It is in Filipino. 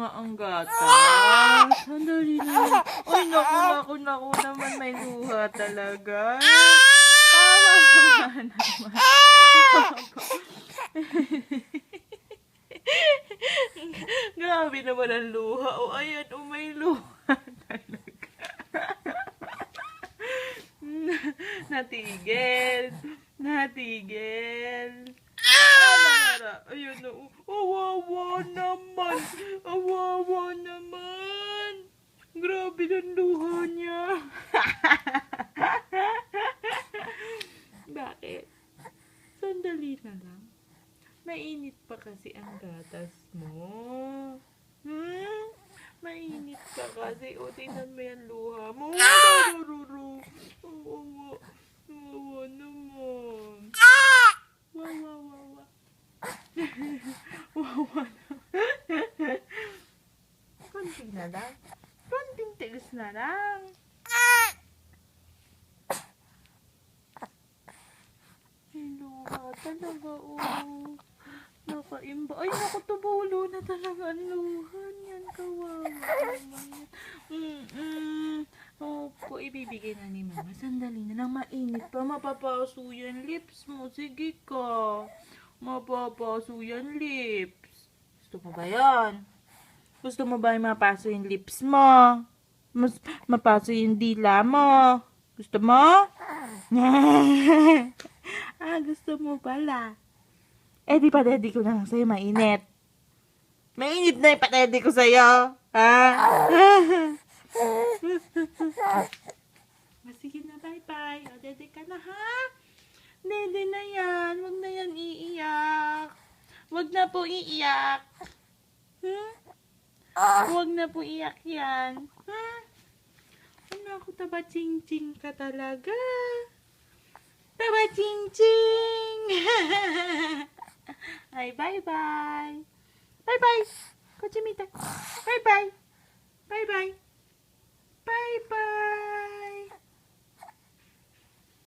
nga ang gatas. Sandali na. Ay, naku naman. May luha talaga. Tama naman. Grabe naman ang luha. O, ayan. O, may luha talaga. Natigil. Ayun na. Awawa naman. Grabe ng luha niya. Bakit? Sandali na lang. Mainit pa kasi ang gatas mo. Mainit pa kasi. O, tingnan mo yung luha mo. Wawa naman. Wawa. Wawa naman. Konti na lang. Konting tigas na lang. Luha talaga, oh. Nakaimba. Ay, naku, tubulo na talaga ang luha niyan. Kawawa naman yan. Opo, ibibigay na ni Mama. Sandali na lang, mainit pa. Mapapaso yan lips mo. Sige ka. Mapapaso yan lips. Gusto mo ba yan? Gusto mo ba yung mapaso yung lips mo? Mapaso yung dila mo? Gusto mo? Gusto mo pala. Eh, di pa-ready ko na lang sa'yo, mainit. Mainit na yung pa-ready ko sa'yo. Sige na, bye-bye. O, ready ka na, ha? Ready na yan. Huwag na yan iiyak. Huwag na po iiyak. Huwag na po iiyak yan. Ano ako, taba-ching-ching ka talaga. Taba-ching-ching. Ay, bye-bye. Bye-bye. Kochimita. Bye-bye. Bye-bye. Bye-bye.